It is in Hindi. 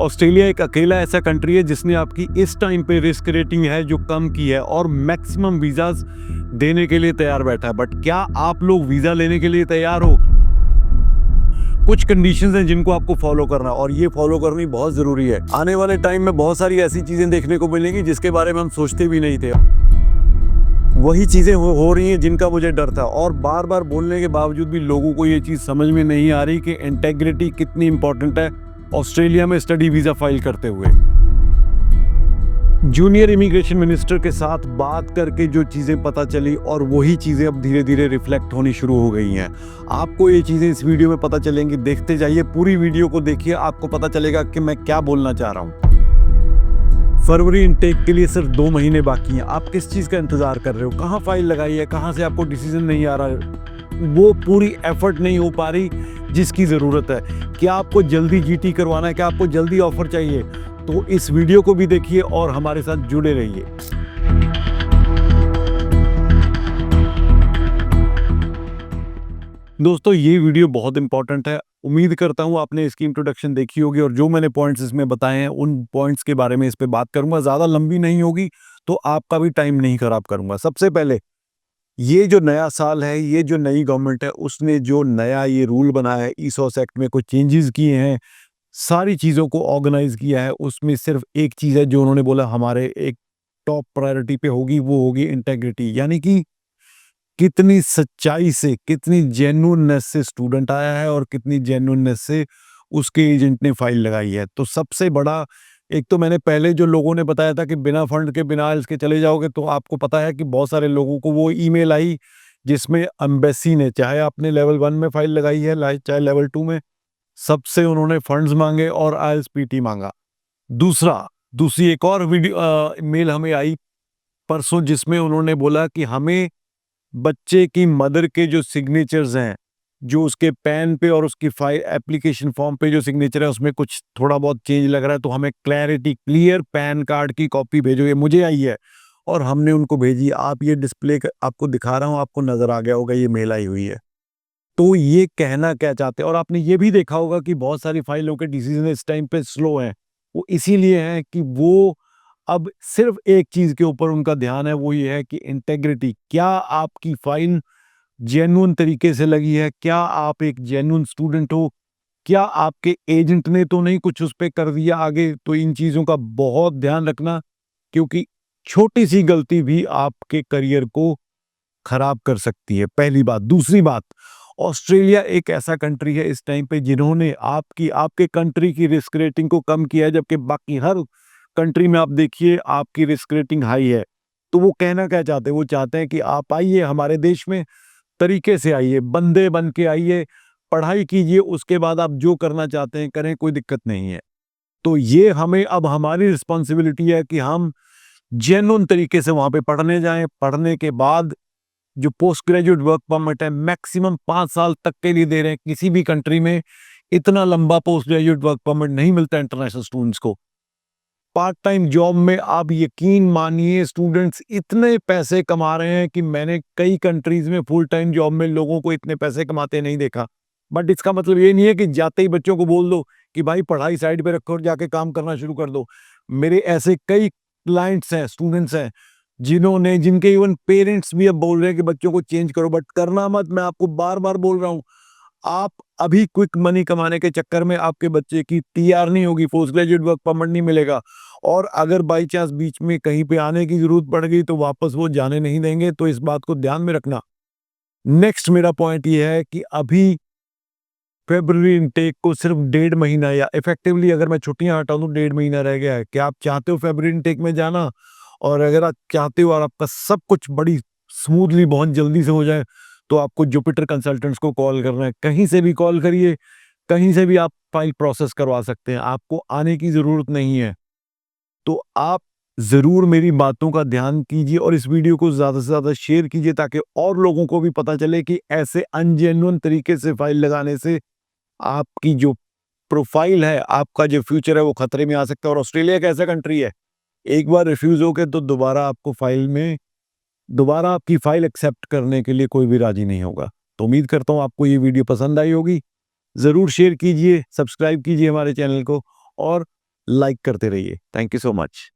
ऑस्ट्रेलिया एक अकेला ऐसा कंट्री है जिसने आपकी इस टाइम पे रिस्क रेटिंग है जो कम की है और मैक्सिमम वीज़ास देने के लिए तैयार बैठा है। बट क्या आप लोग वीज़ा लेने के लिए तैयार हो? कुछ कंडीशंस हैं जिनको आपको फॉलो करना है और ये फॉलो करनी बहुत ज़रूरी है। आने वाले टाइम में बहुत सारी ऐसी चीज़ें देखने को मिलेंगी जिसके बारे में हम सोचते भी नहीं थे। वही चीज़ें हो रही हैं जिनका मुझे डर था और बार बार बोलने के बावजूद भी लोगों को ये चीज़ समझ में नहीं आ रही कि इंटेग्रिटी कितनी इंपॉर्टेंट है ऑस्ट्रेलिया में स्टडी वीज़ा फाइल करते हुए। जूनियर इमिग्रेशन मिनिस्टर के साथ बात करके जो चीज़ें पता चली और वही चीज़ें अब धीरे धीरे रिफ्लेक्ट होनी शुरू हो गई हैं। आपको ये चीज़ें इस वीडियो में पता चलेंगी, देखते जाइए, पूरी वीडियो को देखिए, आपको पता चलेगा कि मैं क्या बोलना चाह रहा हूँ। फरवरी इनटेक के लिए सिर्फ 2 महीने बाकी हैं। आप किस चीज़ का इंतज़ार कर रहे हो? कहाँ फाइल लगाई है? कहाँ से आपको डिसीजन नहीं आ रहा है? वो पूरी एफर्ट नहीं हो पा रही जिसकी ज़रूरत है। क्या आपको जल्दी जीटी करवाना है? क्या आपको जल्दी ऑफर चाहिए? तो इस वीडियो को भी देखिए और हमारे साथ जुड़े रहिए। दोस्तों, ये वीडियो बहुत इंपॉर्टेंट है। उम्मीद करता हूँ आपने इसकी इंट्रोडक्शन देखी होगी और जो मैंने पॉइंट्स इसमें बताए हैं उन पॉइंट्स के बारे में इस पे बात करूंगा। ज़्यादा लंबी नहीं होगी तो आपका भी टाइम नहीं खराब करूंगा। सबसे पहले, ये जो नया साल है, ये जो नई गवर्नमेंट है, उसने जो नया ये रूल बनाया है, ईसोस एक्ट में कुछ चेंजेस किए हैं, सारी चीज़ों को ऑर्गेनाइज किया है। उसमें सिर्फ एक चीज़ है जो उन्होंने बोला हमारे एक टॉप प्रायोरिटी पे होगी, वो होगी इंटेग्रिटी। यानी कि कितनी सच्चाई से, कितनी जेन्युइननेस से स्टूडेंट आया है और कितनी जेन्युइननेस से उसके एजेंट ने फाइल लगाई है। तो सबसे बड़ा, एक तो मैंने पहले जो लोगों ने बताया था कि बिना फंड के, बिना आइल्स के चले जाओगे, तो आपको पता है कि बहुत सारे लोगों को वो ईमेल आई जिसमें एम्बेसी ने, चाहे आपने लेवल 1 में फाइल लगाई है चाहे लेवल 2 में, सबसे उन्होंने फंड्स मांगे और आइल्स पीटी मांगा। दूसरी एक और मेल हमें आई परसों जिसमें उन्होंने बोला कि हमें बच्चे की मदर के जो सिग्नेचर्स हैं, जो उसके पैन पे और उसकी फाइल एप्लीकेशन फॉर्म पे जो सिग्नेचर है उसमें कुछ थोड़ा बहुत चेंज लग रहा है, तो हमें क्लियर पैन कार्ड की कॉपी भेजो। ये मुझे आई है और हमने उनको भेजी। आप ये आपको दिखा रहा हूँ, आपको नजर आ गया होगा, ये मेल आई हुई है। तो ये कहना क्या चाहते हैं, और आपने ये भी देखा होगा कि बहुत सारी फाइलों के डिसीजन इस टाइम पे स्लो हैं। वो इसीलिए हैं कि वो अब सिर्फ एक चीज के ऊपर उनका ध्यान है, वो ये है कि इंटेग्रिटी, क्या आपकी फाइल जेन्युइन तरीके से लगी है? क्या आप एक जेन्युइन स्टूडेंट हो? क्या आपके एजेंट ने तो नहीं कुछ उस पे कर दिया आगे? तो इन चीजों का बहुत ध्यान रखना, क्योंकि छोटी सी गलती भी आपके करियर को खराब कर सकती है। पहली बात। दूसरी बात, ऑस्ट्रेलिया एक ऐसा कंट्री है इस टाइम पे जिन्होंने आपके कंट्री की रिस्क रेटिंग को कम किया है, जबकि बाकी हर कंट्री में आप देखिए आपकी रिस्क रेटिंग हाई है। तो वो कहना क्या चाहते हैं? वो चाहते हैं कि आप आइए हमारे देश में, तरीके से आइए, बंदे बन के आइए, पढ़ाई कीजिए, उसके बाद आप जो करना चाहते हैं करें, कोई दिक्कत नहीं है। तो ये हमें, अब हमारी रिस्पॉन्सिबिलिटी है कि हम जेन्युइन तरीके से वहां पे पढ़ने जाएं। पढ़ने के बाद जो पोस्ट ग्रेजुएट वर्क परमिट है, मैक्सिमम 5 साल तक के लिए दे रहे हैं। किसी भी कंट्री में इतना लंबा पोस्ट ग्रेजुएट वर्क परमिट नहीं मिलता इंटरनेशनल स्टूडेंट्स को। पार्ट टाइम जॉब में आप यकीन मानिए स्टूडेंट्स इतने पैसे कमा रहे हैं कि मैंने कई कंट्रीज में फुल टाइम जॉब में लोगों को इतने पैसे कमाते नहीं देखा। बट इसका मतलब ये नहीं है कि जाते ही बच्चों को बोल दो कि भाई पढ़ाई साइड पे रखो और जाके काम करना शुरू कर दो। मेरे ऐसे कई क्लाइंट्स हैं, स्टूडेंट्स हैं, जिनके इवन पेरेंट्स भी अब बोल रहे हैं कि बच्चों को चेंज करो। बट करना मत, मैं आपको बार बार बोल रहा हूँ। आप अभी क्विक मनी कमाने के चक्कर में आपके बच्चे की टीआर नहीं होगी, पोस्ट ग्रेजुएट वर्क परमिट नहीं मिलेगा, और अगर बाई चांस बीच में कहीं पे आने की जरूरत पड़ गई तो वापस वो जाने नहीं देंगे। तो इस बात को ध्यान में रखना। नेक्स्ट मेरा पॉइंट ये है कि अभी फेब्रुअरी इनटेक को सिर्फ 1.5 महीना, या इफेक्टिवली अगर मैं छुट्टियां हटा दूं 1.5 महीना रह गया है। क्या आप चाहते हो फेब्रुअरी इनटेक में जाना? और अगर आप चाहते हो और आपका सब कुछ बड़ी स्मूथली बहुत जल्दी से हो जाए, तो आपको जुपिटर कंसल्टेंट्स को कॉल करना है। कहीं से भी कॉल करिए, कहीं से भी आप फाइल प्रोसेस करवा सकते हैं, आपको आने की जरूरत नहीं है। तो आप जरूर मेरी बातों का ध्यान कीजिए और इस वीडियो को ज्यादा से ज्यादा शेयर कीजिए, ताकि और लोगों को भी पता चले कि ऐसे अनजेन्युइन तरीके से फाइल लगाने से आपकी जो प्रोफाइल है, आपका जो फ्यूचर है, वो खतरे में आ सकता है। और ऑस्ट्रेलिया एक ऐसा कंट्री है, एक बार रिफ्यूज हो गए तो दोबारा आपकी फाइल एक्सेप्ट करने के लिए कोई भी राजी नहीं होगा। तो उम्मीद करता हूँ आपको ये वीडियो पसंद आई होगी। जरूर शेयर कीजिए, सब्सक्राइब कीजिए हमारे चैनल को, और लाइक करते रहिए। Thank you so much.